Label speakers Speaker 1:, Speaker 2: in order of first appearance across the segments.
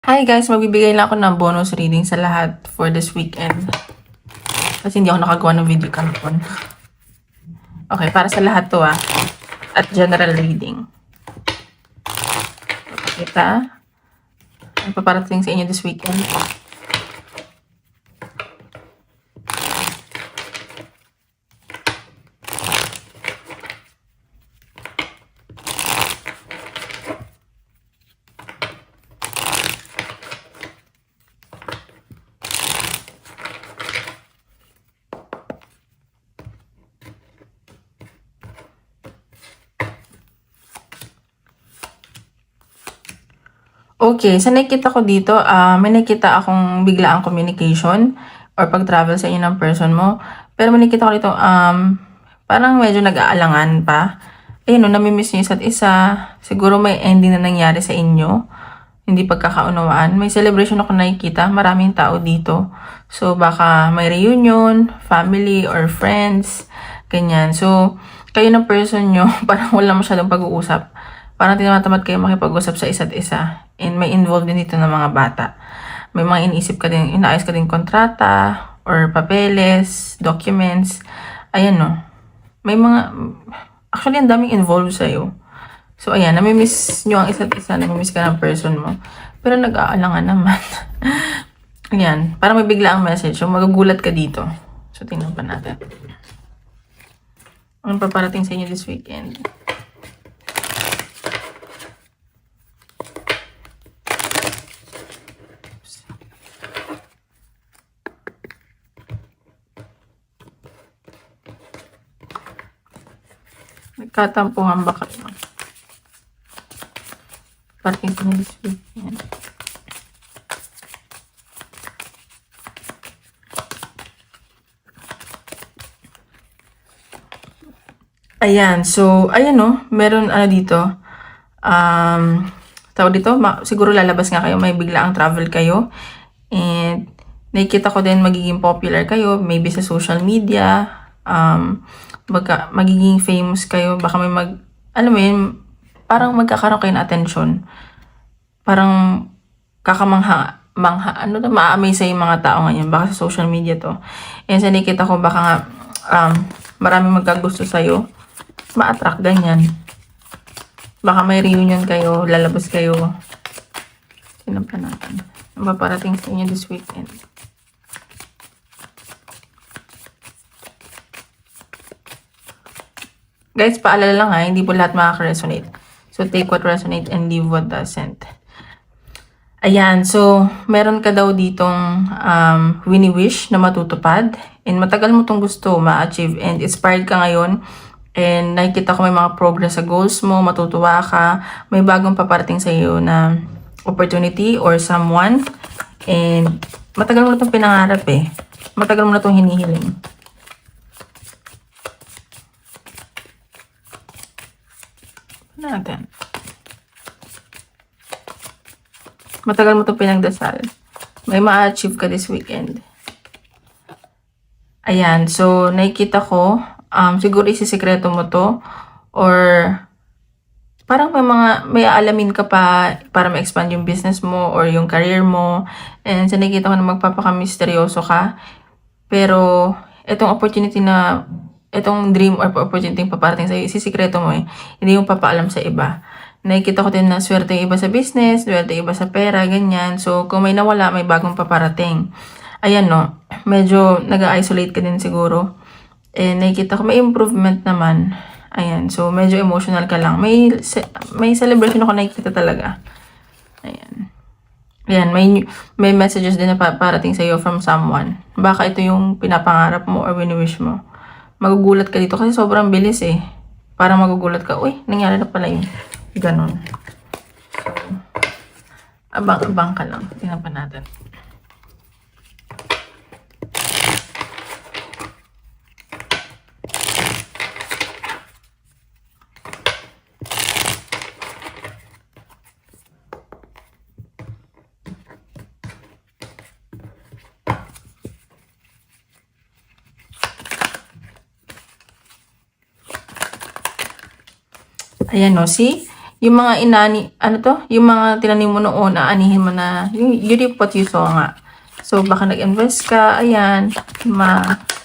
Speaker 1: Hi guys, magbibigay lang ako ng bonus reading sa lahat for this weekend. Kasi hindi ako nakagawa ng video kahapon. Okay, para sa lahat to at general reading. Papakita. Ang paparating sa inyo this weekend. Okay, sa nakikita ko dito, may nakita akong biglaang communication or pag-travel sa inyo ng person mo. Pero may nakita ko dito, parang medyo nag-aalangan pa. Ayun, no, namimiss niyo isa't isa. Siguro may ending na nangyari sa inyo. Hindi pagkakaunawaan. May celebration ako nakikita. Maraming tao dito. So, baka may reunion, family, or friends. Ganyan. So, kayo ng person nyo, parang wala masyadong pag-uusap. Parang tinatamad kayo makipag-usap sa isa't isa. And may involved din dito ng mga bata. May mga iniisip ka din, inaayos ka din kontrata, or papeles, documents. Ayan no. May mga, actually ang daming involved sa'yo. So ayan, namimiss nyo ang isa't isa, namimiss ka ng person mo. Pero nag-aalangan naman. Ayan, parang may bigla ang message. So magugulat ka dito. So tingnan pa natin. Anong paparating sa inyo this weekend? Nagkatampuhan ba kayo? Parating sa inyo this weekend. Ayan, so, ayan no, meron dito, tawag dito, siguro lalabas nga kayo, may biglaang travel kayo, and nakikita ko din magiging popular kayo, maybe sa social media, magiging famous kayo, baka may alam mo yun, parang magkakaroon kayo ng attention, parang ma-amaze sa yung mga tao ngayon, baka sa social media to, and sa nakikita ko, baka nga, maraming magkagusto sa'yo, ma-attract, ganyan. Baka may reunion kayo, lalabas kayo. Tingnan pa natin. Ang paparating sa inyo this weekend. Guys, paalala lang hindi po lahat makaka-resonate. So, take what resonate and leave what doesn't. Ayan, so, meron ka daw ditong wini-wish na matutupad. And matagal mo itong gusto ma-achieve. And inspired ka ngayon. And nakikita ko may mga progress sa goals mo, matutuwa ka, may bagong paparating sa iyo na opportunity or someone. And matagal mo na itong pinangarap Matagal mo na itong hinihiling. Natin. Matagal mo itong pinagdasal. May ma-achieve ka this weekend. Ayan, so nakikita ko, siguro isisikreto mo to or parang may aalamin ka pa para ma-expand yung business mo or yung career mo, and sa nakikita ko na magpapaka-misteryoso ka, pero itong dream or opportunity yung paparating sa'yo, isisikreto mo hindi yung papaalam sa iba. Nakikita ko din na swerte yung iba sa business, swerte yung iba sa pera, ganyan. So kung may nawala, may bagong paparating. Ayan no, medyo nag-isolate ka din siguro. And nakikita ko may improvement naman. Ayan, so medyo emotional ka lang. May celebration ako nakikita talaga. Ayan. Ayan, may messages din na parating sa iyo from someone. Baka ito yung pinapangarap mo or wini-wish mo. Magugulat ka dito kasi sobrang bilis Parang magugulat ka, uy, nangyari na pala yun. Ganon. So, abang-abang ka lang. Tingnan pa natin. Ayan no, see? yung mga yung mga tinanim mo noon, aanihin mo na, you reap what you sow nga. So, baka nag-invest ka, ayan,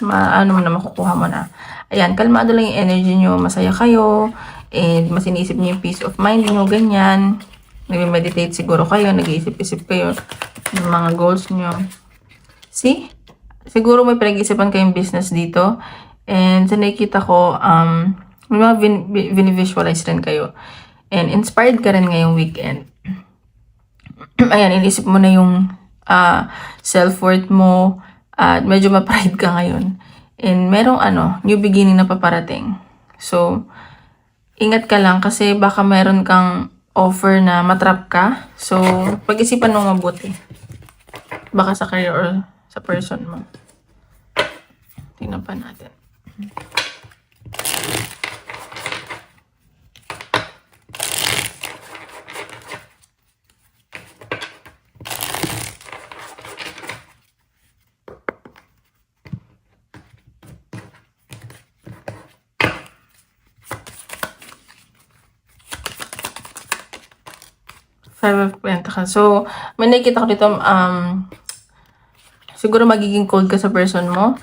Speaker 1: ano mo na, makukuha mo na. Ayan, kalmado lang yung energy nyo, masaya kayo, and mas iniisip nyo yung peace of mind nyo, ganyan. Nag-meditate siguro kayo, nag-iisip-isip kayo ng mga goals nyo. See? Siguro may pinag-isipan kayong business dito. And sa nakikita ko, may mga visualize rin kayo. And inspired ka rin ngayong weekend. Ayan, inisip mo na yung self-worth mo. At medyo ma-pride ka ngayon. And merong new beginning na paparating. So, ingat ka lang kasi baka meron kang offer na matrap ka. So, pag-isipan mo mabuti. Baka sa career or sa person mo. Tingnan pa natin. Five of Pentacles. So, may nakikita ko dito, siguro magiging cold ka sa person mo,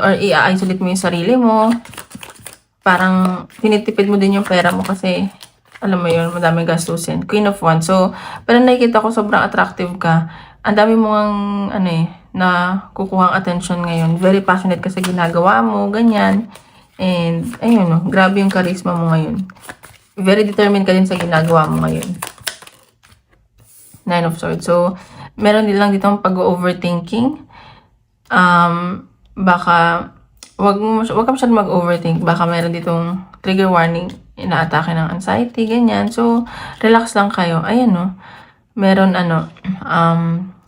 Speaker 1: or i-isolate mo yung sarili mo. Parang, tinitipid mo din yung pera mo kasi, alam mo yun, madaming gastusin. Queen of Wands. So, pero nakikita ko sobrang attractive ka. Ang dami mong, na kukuhang attention ngayon. Very passionate ka sa ginagawa mo, ganyan. And, ayun, grabe yung charisma mo ngayon. Very determined ka din sa ginagawa mo ngayon. Nine of Swords. So, meron din lang ditong pag-overthinking. Baka, wag ka masyadong mag-overthink. Baka meron ditong trigger warning, inaatake ng anxiety, ganyan. So, relax lang kayo. Ayan, no. Meron,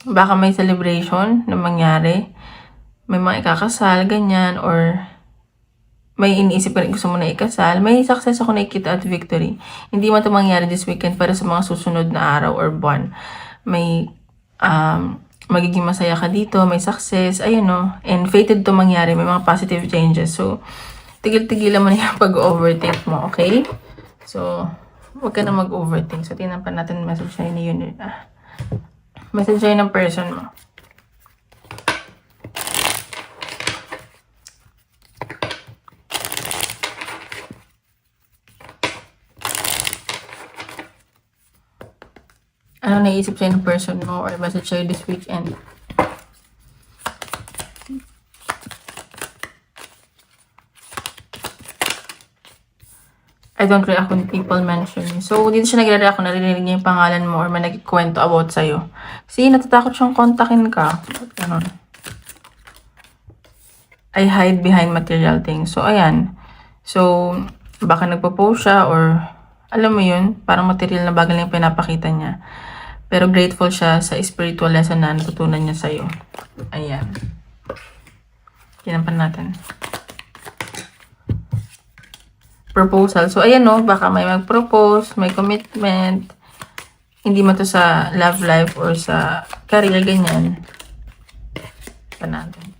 Speaker 1: baka may celebration na mangyari. May mga ikakasal, ganyan, or may iniisip ka rin gusto mo na ikasal, may success ako nakikita at victory. Hindi man ito mangyari this weekend para sa mga susunod na araw or buwan. May magiging masaya ka dito, may success, ayun no. And fated to mangyari, may mga positive changes. So, tigil-tigilan mo na yung pag-overthink mo, okay? So, huwag ka na mag-overthink. So, tingnan pa natin message sa'yo ni yun. Message sa'yo ng person mo. Ano naisip sa'yo ng person mo or message sa'yo this weekend? I don't react when people mention me. So, dito siya nagre-react kung narinig niya yung pangalan mo or may nagkikwento about sa'yo. Kasi natatakot siyang kontakin ka. Ganun. I hide behind material things. So, ayan. So, baka nagpo-post siya or alam mo yun, parang material na bagay lang yung pinapakita niya. Pero grateful siya sa spiritual lesson na natutunan niya sa'yo. Ayan. Kinampan natin. Proposal. So, ayan no, baka may mag-propose, may commitment. Hindi man to sa love life or sa career, ganyan. Pa natin.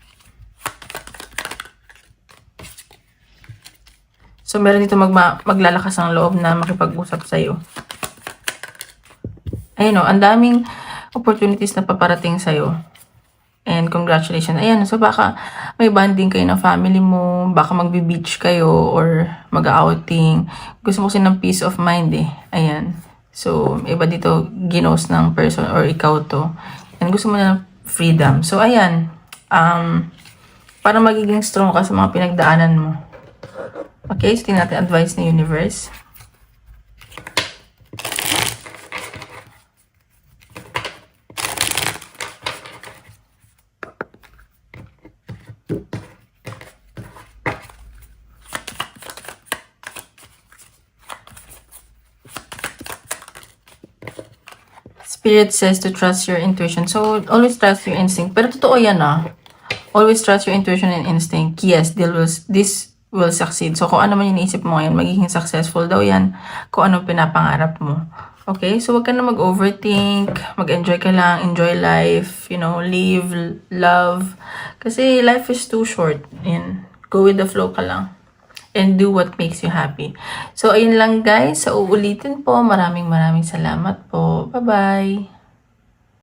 Speaker 1: So, meron dito maglalakas ang loob na makipag-usap sa'yo. Ayun o, ang daming opportunities na paparating sa'yo. And congratulations. Ayan, so baka may bonding kayo ng family mo, baka magbe-beach kayo or mag-outing. Gusto mo kasi ng peace of mind eh. Ayan. So, iba dito ginos ng person or ikaw to. And gusto mo na ng freedom. So, ayan. Para magiging strong ka sa mga pinagdaanan mo. Okay, so tingnan natin advice ng universe. Spirit says to trust your intuition. So, always trust your instinct. Pero totoo yan Always trust your intuition and instinct. Yes, this will succeed. So, kung ano man yung naisip mo ngayon, magiging successful daw yan kung ano pinapangarap mo. Okay? So, wag ka na mag-overthink. Mag-enjoy ka lang. Enjoy life. You know, live, love. Kasi life is too short. Ayan. Go with the flow ka lang. and do what makes you happy. So, ayun lang guys. So, uulitin po. Maraming salamat po. Bye-bye!